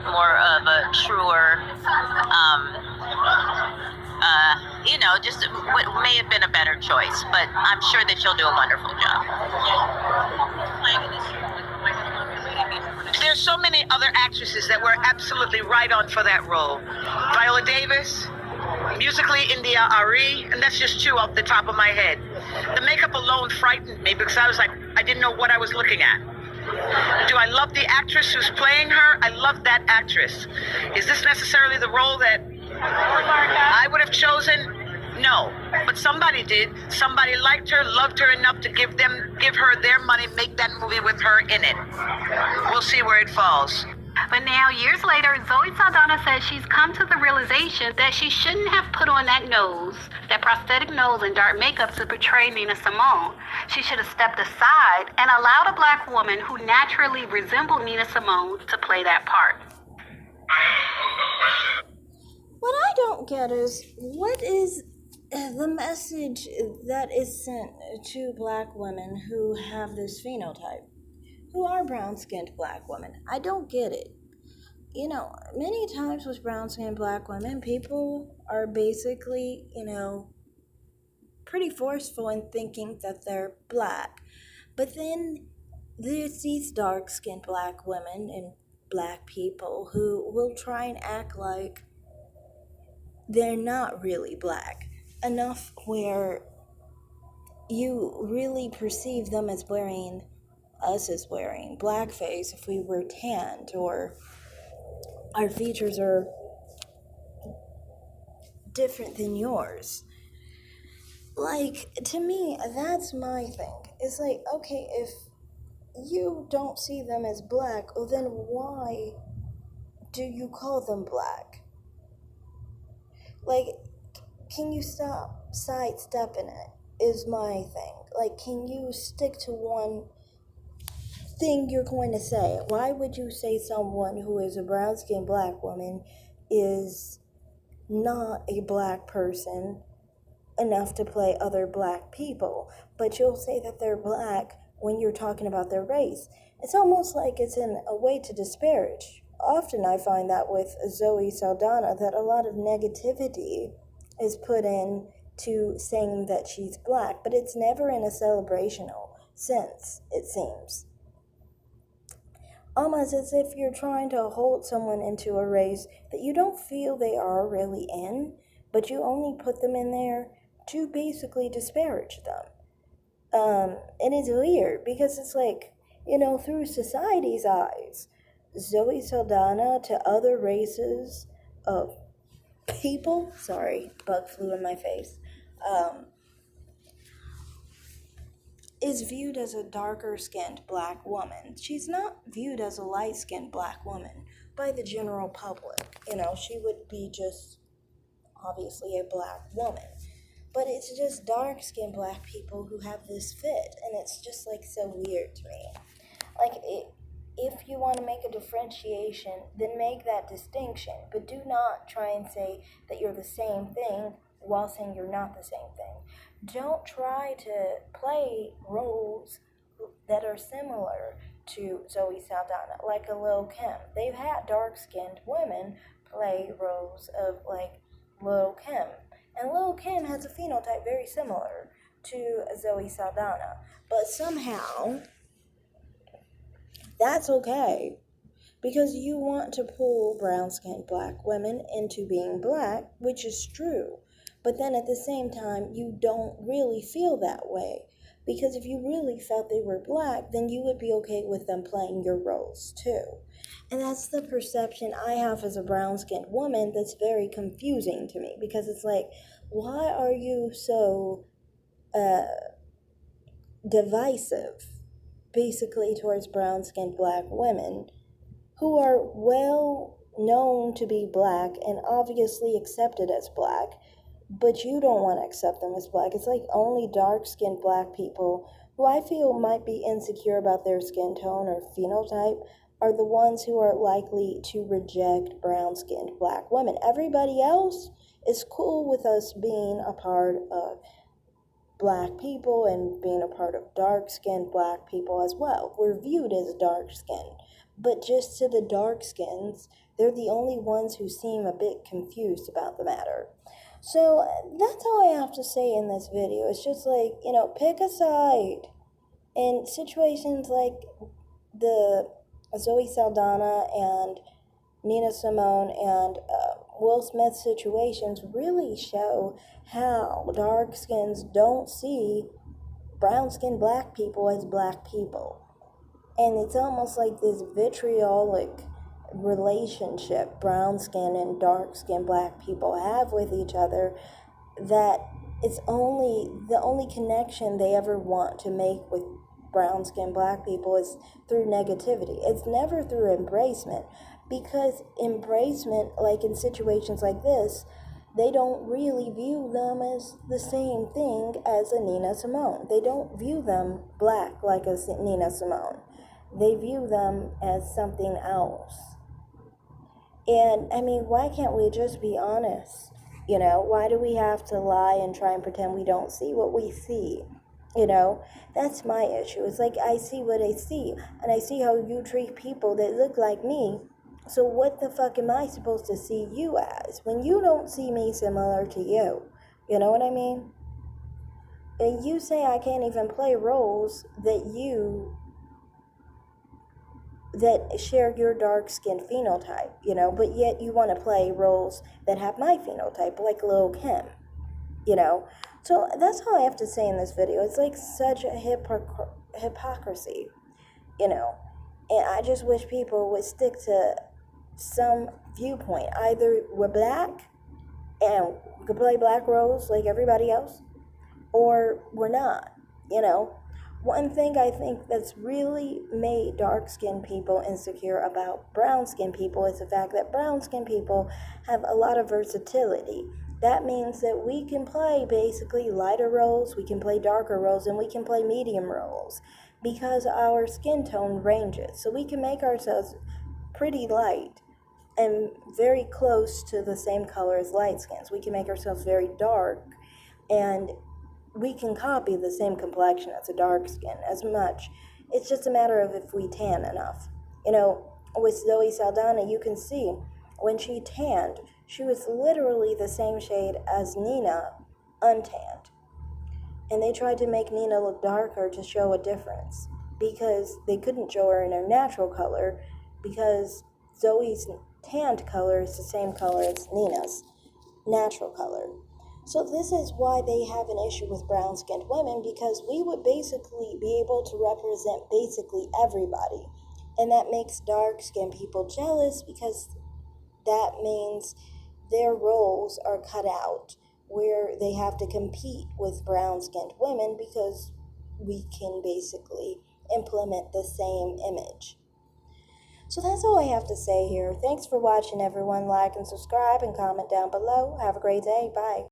more of a truer, just what may have been a better choice. But I'm sure that she'll do a wonderful job. There's so many other actresses that were absolutely right on for that role. Viola Davis, musically India Ari, and that's just two off the top of my head. The makeup alone frightened me because I was like, I didn't know what I was looking at. Do I love the actress who's playing her? I love that actress. Is this necessarily the role that I would have chosen? No, but somebody did. Somebody liked her, loved her enough to give her their money, make that movie with her in it. We'll see where it falls. But now, years later, Zoe Saldana says she's come to the realization that she shouldn't have put on that nose, that prosthetic nose and dark makeup to portray Nina Simone. She should have stepped aside and allowed a black woman who naturally resembled Nina Simone to play that part. What I don't get is, what is the message that is sent to black women who have this phenotype, who are brown-skinned black women? I don't get it. Many times with brown-skinned black women, people are basically, pretty forceful in thinking that they're black. But then there's these dark-skinned black women and black people who will try and act like they're not really black enough where you really perceive them as wearing blackface if we were tanned, or our features are different than yours. Like, to me, that's my thing. It's like, okay, if you don't see them as black, well, then why do you call them black? Like, can you stop sidestepping it, is my thing. Like, can you stick to one thing you're going to say? Why would you say someone who is a brown-skinned black woman is not a black person enough to play other black people, but you'll say that they're black when you're talking about their race? It's almost like it's in a way to disparage. Often I find that with Zoe Saldana, that a lot of negativity is put in to saying that she's black, but it's never in a celebrational sense, it seems. Almost as if you're trying to hold someone into a race that you don't feel they are really in, but you only put them in there to basically disparage them. And it's weird because it's like, through society's eyes, Zoe Saldana to other races of people, sorry, bug flew in my face, is viewed as a darker-skinned black woman. She's not viewed as a light-skinned black woman by the general public. She would be just obviously a black woman. But it's just dark-skinned black people who have this fit, and it's just like so weird to me. Like, if you want to make a differentiation, then make that distinction, but do not try and say that you're the same thing while saying you're not the same thing. Don't try to play roles that are similar to Zoe Saldana, like a Lil' Kim. They've had dark-skinned women play roles of, like, Lil' Kim. And Lil' Kim has a phenotype very similar to Zoe Saldana. But somehow, that's okay, because you want to pull brown-skinned black women into being black, which is true. But then at the same time, you don't really feel that way. Because if you really felt they were black, then you would be okay with them playing your roles too. And that's the perception I have as a brown-skinned woman that's very confusing to me. Because it's like, why are you so divisive, basically, towards brown-skinned black women who are well known to be black and obviously accepted as black, but you don't want to accept them as black? It's like only dark-skinned black people who I feel might be insecure about their skin tone or phenotype are the ones who are likely to reject brown-skinned black women. Everybody else is cool with us being a part of black people and being a part of dark-skinned black people as well. We're viewed as dark-skinned. But just to the dark skins, they're the only ones who seem a bit confused about the matter. So that's all I have to say in this video. It's just like, pick a side. In situations like the Zoe Saldana and Nina Simone and Will Smith situations really show how dark skins don't see brown skinned black people as black people. And it's almost like this vitriolic relationship brown skin and dark skinned black people have with each other, that it's only the only connection they ever want to make with brown skinned black people is through negativity. It's never through embracement, because embracement, like in situations like this, they don't really view them as the same thing as a Nina Simone. They don't view them black like a Nina Simone. They view them as something else. And I mean, why can't we just be honest? Why do we have to lie and try and pretend we don't see what we see? That's my issue. It's like, I see what I see, and I see how you treat people that look like me. So what the fuck am I supposed to see you as when you don't see me similar to you? You know what I mean? And you say I can't even play roles that share your dark skin phenotype, but yet you want to play roles that have my phenotype, like Lil' Kim, So that's all I have to say in this video. It's like such a hypocrisy, and I just wish people would stick to some viewpoint. Either we're black and we can play black roles like everybody else, or we're not, One thing I think that's really made dark-skinned people insecure about brown-skinned people is the fact that brown-skinned people have a lot of versatility. That means that we can play basically lighter roles, we can play darker roles, and we can play medium roles because our skin tone ranges. So we can make ourselves pretty light and very close to the same color as light skins. We can make ourselves very dark, and we can copy the same complexion as a dark skin as much. It's just a matter of if we tan enough. With Zoe Saldana, you can see when she tanned, she was literally the same shade as Nina, untanned. And they tried to make Nina look darker to show a difference because they couldn't show her in her natural color, because Zoe's tanned color is the same color as Nina's natural color. So this is why they have an issue with brown-skinned women, because we would basically be able to represent basically everybody. And that makes dark-skinned people jealous, because that means their roles are cut out where they have to compete with brown-skinned women, because we can basically implement the same image. So that's all I have to say here. Thanks for watching, everyone. Like and subscribe and comment down below. Have a great day. Bye.